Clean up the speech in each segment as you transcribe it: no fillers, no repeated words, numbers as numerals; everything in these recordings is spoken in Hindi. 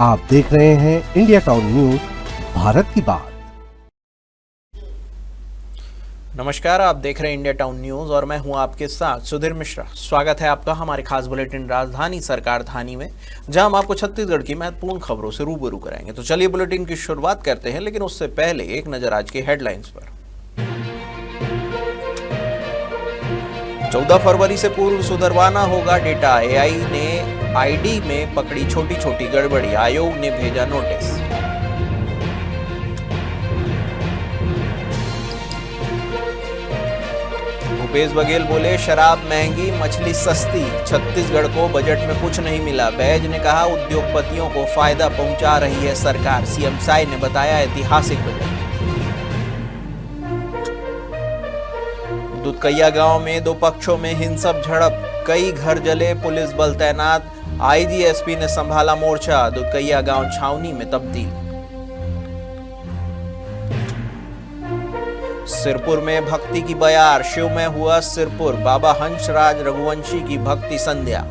आप देख रहे हैं इंडिया टाउन न्यूज, भारत की बात। नमस्कार, आप देख रहे हैं इंडिया टाउन न्यूज और मैं हूं आपके साथ सुधीर मिश्रा। स्वागत है आपका हमारे खास बुलेटिन राजधानी सरकार धानी में, जहां हम आपको छत्तीसगढ़ की महत्वपूर्ण खबरों से रूबरू कराएंगे। तो चलिए बुलेटिन की शुरुआत करते हैं, लेकिन उससे पहले एक नजर आज की हेडलाइंस पर। 14 फरवरी से पूर्व सुधरवाना होगा डेटा। एआई ने आईडी में पकड़ी छोटी छोटी गड़बड़ी, आयोग ने भेजा नोटिस। भूपेश बघेल बोले, शराब महंगी, मछली सस्ती, छत्तीसगढ़ को बजट में कुछ नहीं मिला। बैज ने कहा, उद्योगपतियों को फायदा पहुंचा रही है सरकार। सीएम साय ने बताया ऐतिहासिक बजट। दुधकैया गांव में दो पक्षों में हिंसक झड़प, कई घर जले, पुलिस बल तैनात। आईजीएसपी ने संभाला मोर्चा, दुधकैया गांव छावनी में तब्दील। सिरपुर में भक्ति की बयार, शिव में हुआ सिरपुर, बाबा हंसराज रघुवंशी की भक्ति संध्या।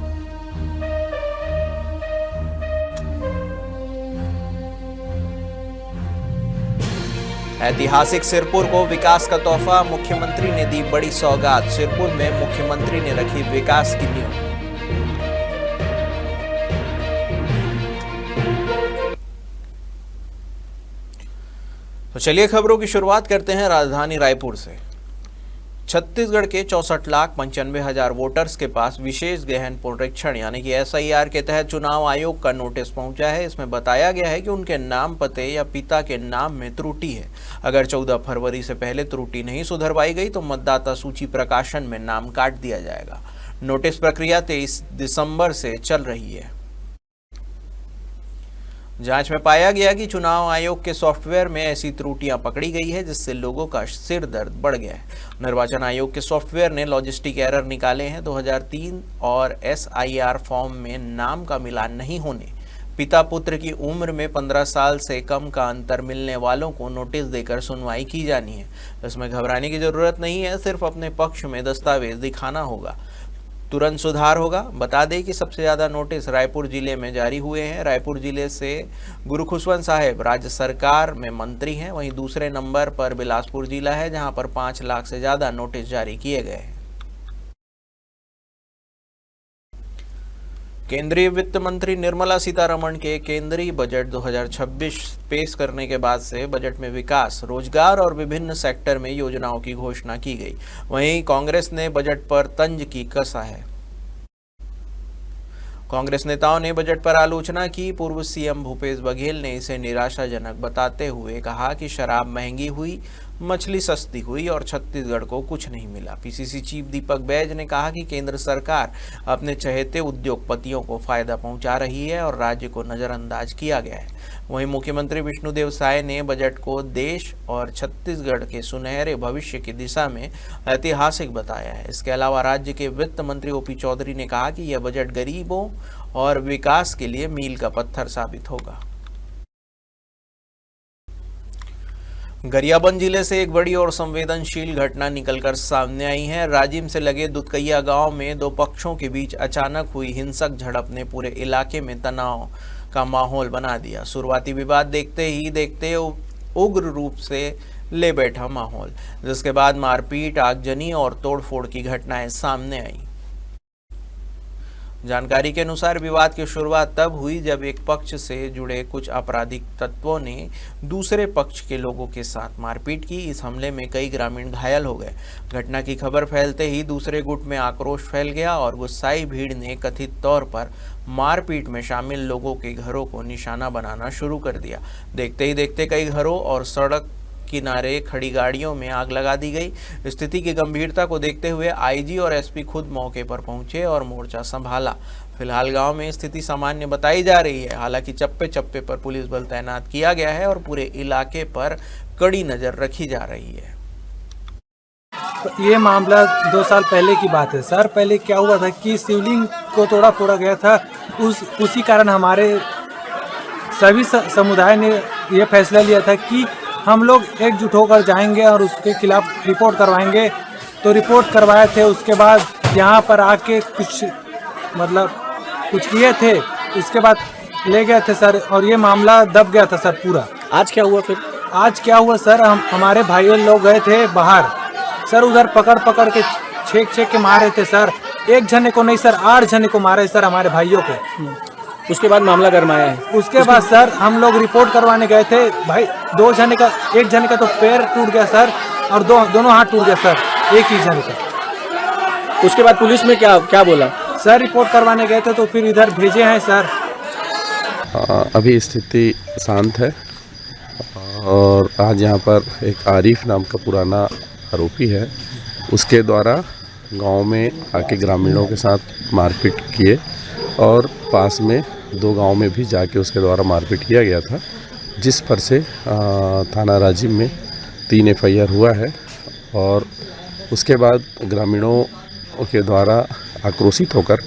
ऐतिहासिक सिरपुर को विकास का तोहफा, मुख्यमंत्री ने दी बड़ी सौगात। सिरपुर में मुख्यमंत्री ने रखी विकास की नींव। तो चलिए खबरों की शुरुआत करते हैं राजधानी रायपुर से। छत्तीसगढ़ के 64,95,000 वोटर्स के पास विशेष गहन पुनरीक्षण यानी कि एसआईआर के तहत चुनाव आयोग का नोटिस पहुंचा है। इसमें बताया गया है कि उनके नाम, पते या पिता के नाम में त्रुटि है। अगर 14 फरवरी से पहले त्रुटि नहीं सुधरवाई गई तो मतदाता सूची प्रकाशन में नाम काट दिया जाएगा। नोटिस प्रक्रिया 23 दिसंबर से चल रही है। जांच में पाया गया कि चुनाव आयोग के सॉफ्टवेयर में ऐसी त्रुटियां पकड़ी गई है, जिससे लोगों का सिर दर्द बढ़ गया है। निर्वाचन आयोग के सॉफ्टवेयर ने लॉजिस्टिक एरर निकाले हैं। 2003 और एसआईआर फॉर्म में नाम का मिलान नहीं होने, पिता पुत्र की उम्र में 15 साल से कम का अंतर मिलने वालों को नोटिस देकर सुनवाई की जानी है। इसमें घबराने की जरूरत नहीं है, सिर्फ अपने पक्ष में दस्तावेज दिखाना होगा, तुरंत सुधार होगा। बता दें कि सबसे ज़्यादा नोटिस रायपुर जिले में जारी हुए हैं। रायपुर जिले से गुरु खुशवंत साहेब राज्य सरकार में मंत्री हैं। वहीं दूसरे नंबर पर बिलासपुर जिला है, जहां पर 5 लाख से ज़्यादा नोटिस जारी किए गए हैं। केंद्रीय वित्त मंत्री निर्मला सीतारमण के केंद्रीय बजट 2026 पेश करने के बाद से बजट में विकास, रोजगार और विभिन्न सेक्टर में योजनाओं की घोषणा की गई। वहीं कांग्रेस ने बजट पर तंज की कसा है। कांग्रेस नेताओं ने बजट पर आलोचना की। पूर्व सीएम भूपेश बघेल ने इसे निराशाजनक बताते हुए कहा कि शराब महंगी हुई, मछली सस्ती हुई और छत्तीसगढ़ को कुछ नहीं मिला। पीसीसी चीफ दीपक बैज ने कहा कि केंद्र सरकार अपने चहेते उद्योगपतियों को फायदा पहुंचा रही है और राज्य को नजरअंदाज किया गया है। वहीं मुख्यमंत्री विष्णुदेव साय ने बजट को देश और छत्तीसगढ़ के सुनहरे भविष्य की दिशा में ऐतिहासिक बताया है। इसके अलावा राज्य के वित्त मंत्री ओपी चौधरी ने कहा कि यह बजट गरीबों और विकास के लिए मील का पत्थर साबित होगा। गरियाबंद जिले से एक बड़ी और संवेदनशील घटना निकलकर सामने आई है। राजिम से लगे दुधकैया गांव में दो पक्षों के बीच अचानक हुई हिंसक झड़प ने पूरे इलाके में तनाव का माहौल बना दिया। शुरुआती विवाद देखते उग्र रूप से ले बैठा माहौल, जिसके बाद मारपीट, आगजनी और तोड़फोड़ की घटनाएं सामने आई। जानकारी के अनुसार विवाद की शुरुआत तब हुई जब एक पक्ष से जुड़े कुछ आपराधिक तत्वों ने दूसरे पक्ष के लोगों के साथ मारपीट की। इस हमले में कई ग्रामीण घायल हो गए। घटना की खबर फैलते ही दूसरे गुट में आक्रोश फैल गया और गुस्साई भीड़ ने कथित तौर पर मारपीट में शामिल लोगों के घरों को निशाना बनाना शुरू कर दिया। देखते ही देखते कई घरों और सड़क किनारे खड़ी गाड़ियों में आग लगा दी गई। स्थिति की गंभीरता को देखते हुए आईजी और एसपी खुद मौके पर पहुंचे और मोर्चा संभाला। फिलहाल गांव में स्थिति सामान्य बताई जा रही है। हालांकि चप्पे चप्पे पर पुलिस बल तैनात किया गया है और पूरे इलाके पर कड़ी नजर रखी जा रही है। ये मामला 2 साल पहले की बात है सर। पहले क्या हुआ था कि शिवलिंग को तोड़ा फोड़ा गया था। उसी कारण हमारे सभी समुदाय ने ये फैसला लिया था कि हम लोग एकजुट होकर जाएंगे और उसके खिलाफ रिपोर्ट करवाएंगे। तो रिपोर्ट करवाए थे, उसके बाद यहाँ पर आके कुछ किए थे। उसके बाद ले गए थे सर, और ये मामला दब गया था सर पूरा। आज क्या हुआ फिर? आज क्या हुआ सर, हमारे भाई लोग गए थे बाहर सर, उधर पकड़ के छेक के मारे थे सर। एक जने को नहीं सर, 8 जने को मारे सर हमारे भाइयों को। उसके बाद मामला गरमाया है। उसके बाद सर हम लोग रिपोर्ट करवाने गए थे भाई, 2 जने का, एक जने का तो पैर टूट गया सर, और दोनों हाथ टूट गया सर, एक ही जने का। उसके बाद पुलिस में क्या बोला? सर रिपोर्ट करवाने गए थे तो फिर इधर भेजे हैं सर। अभी स्थिति शांत है और आज यहाँ पर एक आरिफ नाम का पुराना आरोपी है, उसके द्वारा गांव में आके ग्रामीणों के साथ मारपीट किए और पास में 2 गांव में भी जाके उसके द्वारा मारपीट किया गया था, जिस पर से थाना राजिम में 3 FIR हुआ है। और उसके बाद ग्रामीणों के द्वारा आक्रोशित होकर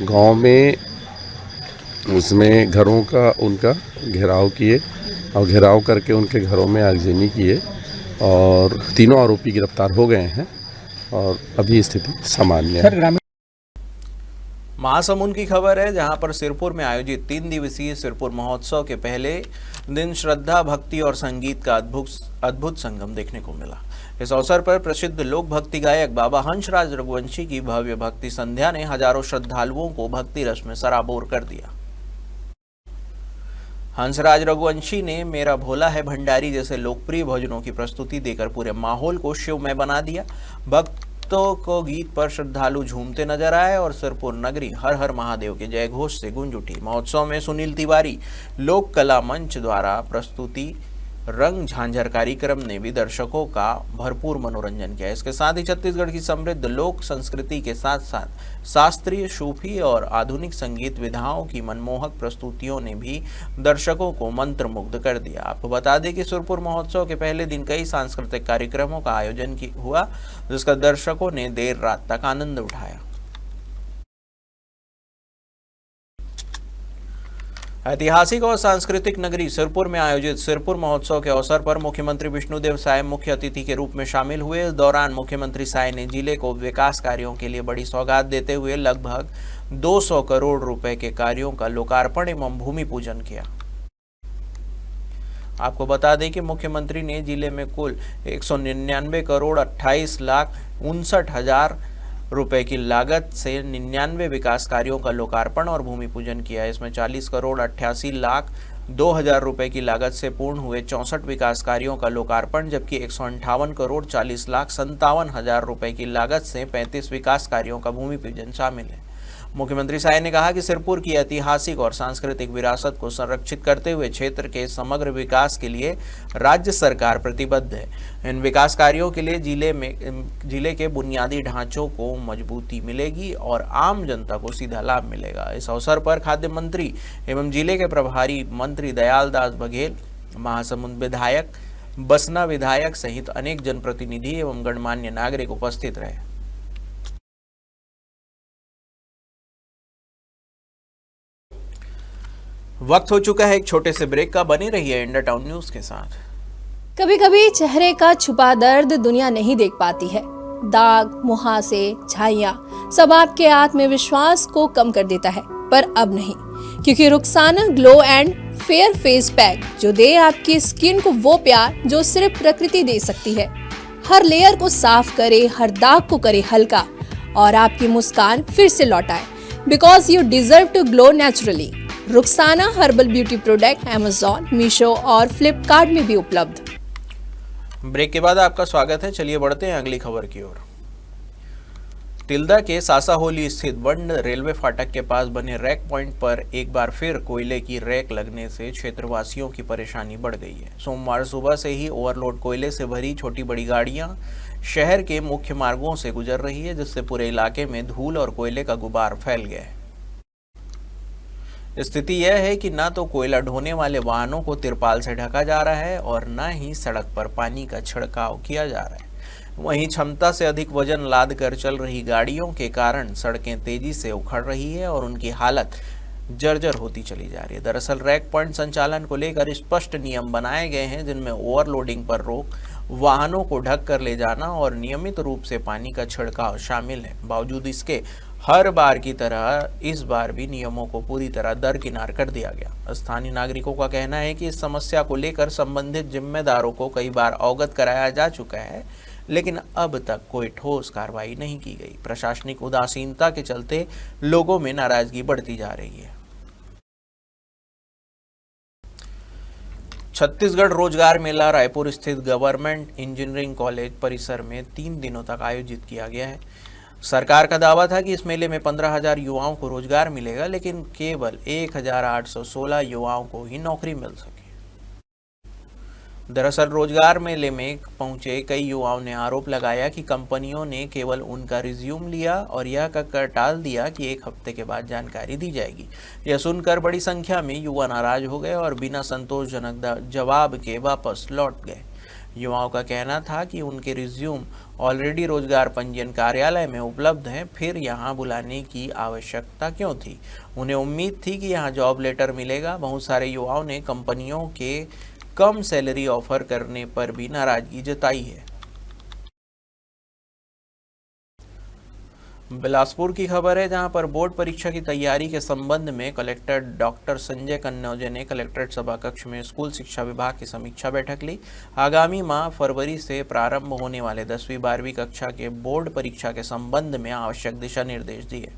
गांव में उसमें घरों का उनका घेराव किए और घेराव करके उनके घरों में आगजनी किए और 3 आरोपी गिरफ्तार हो गए हैं और अभी स्थिति सामान्य है। महासमुंद की खबर है, जहां पर सिरपुर में आयोजित 3 दिवसीय सिरपुर महोत्सव के पहले दिन श्रद्धा, भक्ति और संगीत का अद्भुत संगम देखने को मिला। इस अवसर पर प्रसिद्ध लोक भक्ति गायक बाबा हंसराज रघुवंशी की भव्य भक्ति संध्या ने हजारों श्रद्धालुओं को भक्ति रस में सराबोर कर दिया। हंसराज रघुवंशी ने मेरा भोला है भंडारी जैसे लोकप्रिय भजनों की प्रस्तुति देकर पूरे माहौल को शिवमय बना दिया। भक्तों को गीत पर श्रद्धालु झूमते नजर आए और सिरपुर नगरी हर हर महादेव के जय घोष से गूंज उठी। महोत्सव में सुनील तिवारी लोक कला मंच द्वारा प्रस्तुति रंग झांझर कार्यक्रम ने भी दर्शकों का भरपूर मनोरंजन किया। इसके साथ ही छत्तीसगढ़ की समृद्ध लोक संस्कृति के साथ साथ शास्त्रीय, सूफी और आधुनिक संगीत विधाओं की मनमोहक प्रस्तुतियों ने भी दर्शकों को मंत्रमुग्ध कर दिया। आपको बता दें कि सिरपुर महोत्सव के पहले दिन कई सांस्कृतिक कार्यक्रमों का आयोजन हुआ, जिसका दर्शकों ने देर रात तक आनंद उठाया। ऐतिहासिक और सांस्कृतिक नगरी सिरपुर में आयोजित सिरपुर महोत्सव के अवसर पर मुख्यमंत्री विष्णुदेव साय मुख्य अतिथि के रूप में शामिल हुए। इस दौरान मुख्यमंत्री साय ने जिले को विकास कार्यों के लिए बड़ी सौगात देते हुए लगभग 200 करोड़ रुपए के कार्यों का लोकार्पण एवं भूमि पूजन किया। आपको बता दें कि मुख्यमंत्री ने जिले में कुल 199 करोड़ 28 लाख 59 हजार रुपए की लागत से 99 विकास कार्यों का लोकार्पण और भूमि पूजन किया। इसमें 40 करोड़ 88 लाख 2,000 रुपए की लागत से पूर्ण हुए 64 विकास कार्यों का लोकार्पण, जबकि 158 करोड़ 40 लाख 57 हजार रुपए की लागत से 35 विकास कार्यों का भूमि पूजन शामिल है। मुख्यमंत्री साय ने कहा कि सिरपुर की ऐतिहासिक और सांस्कृतिक विरासत को संरक्षित करते हुए क्षेत्र के समग्र विकास के लिए राज्य सरकार प्रतिबद्ध है। इन विकास कार्यों के लिए जिले के बुनियादी ढांचों को मजबूती मिलेगी और आम जनता को सीधा लाभ मिलेगा। इस अवसर पर खाद्य मंत्री एवं जिले के प्रभारी मंत्री दयाल दास बघेल, महासमुंद विधायक, बसना विधायक सहित अनेक जनप्रतिनिधि एवं गणमान्य नागरिक उपस्थित रहे। वक्त हो चुका है एक छोटे से ब्रेक का, बने रहिए इंडिया टाउन न्यूज के साथ। कभी कभी चेहरे का छुपा दर्द दुनिया नहीं देख पाती है। दाग, मुहासे, झाइयां सब आपके आत्मविश्वास को कम कर देता है, पर अब नहीं, क्योंकि Rukhsana glow and fair face pack जो दे आपकी स्किन को वो प्यार जो सिर्फ प्रकृति दे सकती है। हर लेयर को साफ करे, हर दाग को करे हल्का और आपकी मुस्कान फिर से लौटाए, because you deserve to glow naturally. Rukhsana herbal beauty product Amazon, Meesho और फ्लिपकार्ट में भी उपलब्ध। ब्रेक के बाद आपका स्वागत है। चलिए बढ़ते हैं अगली खबर की ओर। तिल्दा के सासाहोली स्थित बंड रेलवे फाटक के पास बने रैक पॉइंट पर एक बार फिर कोयले की रैक लगने से क्षेत्रवासियों की परेशानी बढ़ गई है। सोमवार सुबह से ही ओवरलोड कोयले से भरी छोटी बड़ी गाड़ियां शहर के मुख्य मार्गों से गुजर रही है, जिससे पूरे इलाके में धूल और कोयले का गुबार फैल गया है। स्थिति यह है कि ना तो कोयला ढोने वाले वाहनों को तिरपाल से ढका जा रहा है और न ही सड़क पर पानी का छिड़काव किया जा रहा है। वहीं क्षमता से अधिक वजन लाद कर चल रही गाड़ियों के कारण सड़कें तेजी से उखड़ रही है और उनकी हालत जर्जर होती चली जा रही है। दरअसल रैक पॉइंट संचालन को लेकर स्पष्ट नियम बनाए गए हैं, जिनमें ओवरलोडिंग पर रोक, वाहनों को ढक कर ले जाना और नियमित रूप से पानी का छिड़काव शामिल है। बावजूद इसके हर बार की तरह इस बार भी नियमों को पूरी तरह दरकिनार कर दिया गया। स्थानीय नागरिकों का कहना है कि इस समस्या को लेकर संबंधित जिम्मेदारों को कई बार अवगत कराया जा चुका है, लेकिन अब तक कोई ठोस कार्रवाई नहीं की गई। प्रशासनिक उदासीनता के चलते लोगों में नाराजगी बढ़ती जा रही है। छत्तीसगढ़ रोजगार मेला रायपुर स्थित गवर्नमेंट इंजीनियरिंग कॉलेज परिसर में 3 दिनों तक आयोजित किया गया है। सरकार का दावा था कि इस मेले में 15,000 युवाओं को रोजगार मिलेगा, लेकिन केवल 1,816 युवाओं को ही नौकरी मिल सकी। दरअसल रोजगार मेले में पहुंचे कई युवाओं ने आरोप लगाया कि कंपनियों ने केवल उनका रिज्यूम लिया और यह कहकर टाल दिया कि 1 हफ्ते के बाद जानकारी दी जाएगी। यह सुनकर बड़ी संख्या में युवा नाराज हो गए और बिना संतोषजनक जवाब के वापस लौट गए। युवाओं का कहना था कि उनके रिज्यूम ऑलरेडी रोजगार पंजीयन कार्यालय में उपलब्ध हैं, फिर यहां बुलाने की आवश्यकता क्यों थी। उन्हें उम्मीद थी कि यहां जॉब लेटर मिलेगा। बहुत सारे युवाओं ने कंपनियों के कम सैलरी ऑफर करने पर भी नाराजगी जताई है। बिलासपुर की खबर है, जहां पर बोर्ड परीक्षा की तैयारी के संबंध में कलेक्टर डॉक्टर संजय कन्नौजे ने कलेक्ट्रेट सभा कक्ष में स्कूल शिक्षा विभाग की समीक्षा बैठक ली। आगामी माह फरवरी से प्रारंभ होने वाले 10वीं 12वीं कक्षा के बोर्ड परीक्षा के संबंध में आवश्यक दिशा निर्देश दिए।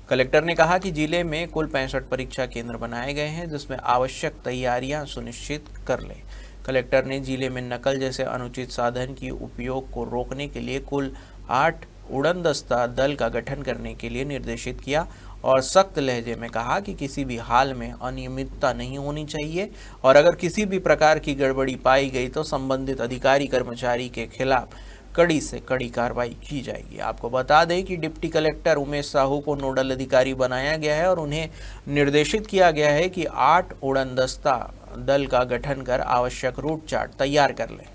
कलेक्टर ने कहा कि जिले में कुल 65 परीक्षा केंद्र बनाए गए हैं, जिसमें आवश्यक तैयारियां सुनिश्चित कर लें। कलेक्टर ने जिले में नकल जैसे अनुचित साधन की उपयोग को रोकने के लिए कुल 8 उड़नदस्ता दल का गठन करने के लिए निर्देशित किया और सख्त लहजे में कहा कि किसी भी हाल में अनियमितता नहीं होनी चाहिए और अगर किसी भी प्रकार की गड़बड़ी पाई गई तो संबंधित अधिकारी कर्मचारी के खिलाफ कड़ी से कड़ी कार्रवाई की जाएगी। आपको बता दें कि डिप्टी कलेक्टर उमेश साहू को नोडल अधिकारी बनाया गया है और उन्हें निर्देशित किया गया है कि 8 उड़नदस्ता दल का गठन कर आवश्यक रूट चार्ट तैयार कर लें।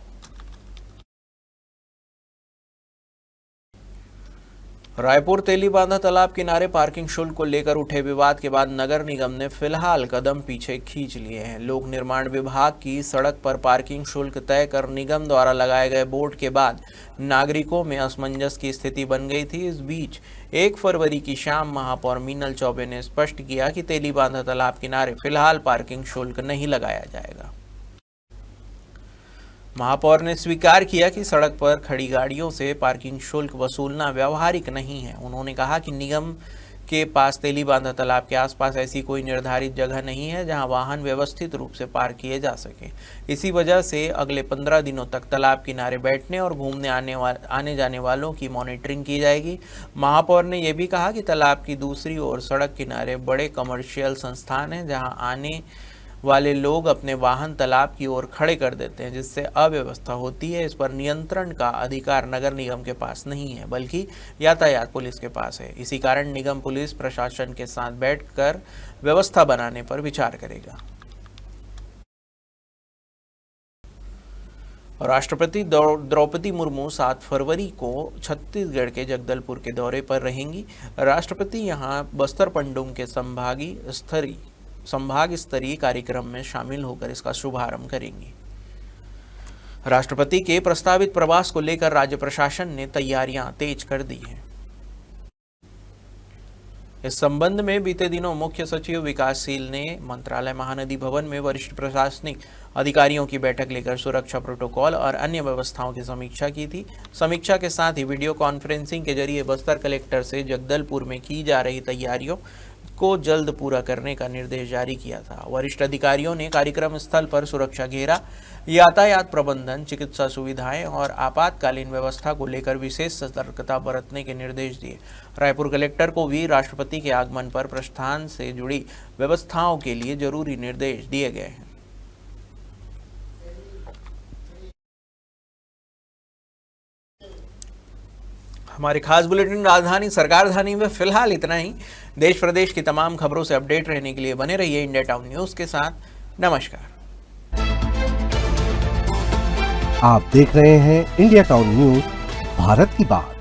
रायपुर तेलीबांधा तालाब किनारे पार्किंग शुल्क को लेकर उठे विवाद के बाद नगर निगम ने फिलहाल कदम पीछे खींच लिए हैं। लोक निर्माण विभाग की सड़क पर पार्किंग शुल्क तय कर निगम द्वारा लगाए गए बोर्ड के बाद नागरिकों में असमंजस की स्थिति बन गई थी। इस बीच 1 फरवरी की शाम महापौर मीनल चौबे ने स्पष्ट किया कि तेलीबांधा तालाब किनारे फिलहाल पार्किंग शुल्क नहीं लगाया जाएगा। महापौर ने स्वीकार किया कि सड़क पर खड़ी गाड़ियों से पार्किंग शुल्क वसूलना व्यावहारिक नहीं है। उन्होंने कहा कि निगम के पास तेलीबांधा तालाब के आसपास ऐसी कोई निर्धारित जगह नहीं है जहां वाहन व्यवस्थित रूप से पार्क किए जा सके। इसी वजह से अगले 15 दिनों तक तालाब किनारे बैठने और घूमने आने जाने वालों की मॉनिटरिंग की जाएगी। महापौर ने यह भी कहा कि तालाब की दूसरी ओर सड़क किनारे बड़े कमर्शियल संस्थान हैं, जहां आने वाले लोग अपने वाहन तालाब की ओर खड़े कर देते हैं, जिससे अव्यवस्था होती है। इस पर नियंत्रण का अधिकार नगर निगम के पास नहीं है, बल्कि यातायात पुलिस के पास है। इसी कारण निगम पुलिस प्रशासन के साथ बैठकर व्यवस्था बनाने पर विचार करेगा। राष्ट्रपति द्रौपदी मुर्मू 7 फरवरी को छत्तीसगढ़ के जगदलपुर के दौरे पर रहेंगी। राष्ट्रपति यहां बस्तर पंडुम के संभाग स्तरीय कार्यक्रम में शामिल होकर इसका शुभारंभ करेंगी। राष्ट्रपति के प्रस्तावित प्रवास को लेकर राज्य प्रशासन ने तैयारियां तेज कर दी हैं। इस संबंध में बीते दिनों मुख्य सचिव विकासशील ने मंत्रालय महानदी भवन में वरिष्ठ प्रशासनिक अधिकारियों की बैठक लेकर सुरक्षा प्रोटोकॉल और अन्य व्यवस्थाओं की समीक्षा की थी। समीक्षा के साथ ही वीडियो कॉन्फ्रेंसिंग के जरिए बस्तर कलेक्टर से जगदलपुर में की जा रही तैयारियों को जल्द पूरा करने का निर्देश जारी किया था। वरिष्ठ अधिकारियों ने कार्यक्रम स्थल पर सुरक्षा घेरा, यातायात प्रबंधन, चिकित्सा सुविधाएं और आपातकालीन व्यवस्था को लेकर विशेष सतर्कता बरतने के निर्देश दिए। रायपुर कलेक्टर को भी राष्ट्रपति के आगमन पर प्रस्थान से जुड़ी व्यवस्थाओं के लिए जरूरी निर्देश दिए गए हैं। हमारे खास बुलेटिन राजधानी सरकारधानी में फिलहाल इतना ही। देश प्रदेश की तमाम खबरों से अपडेट रहने के लिए बने रहिए इंडिया टाउन न्यूज के साथ। नमस्कार। आप देख रहे हैं इंडिया टाउन न्यूज, भारत की बात।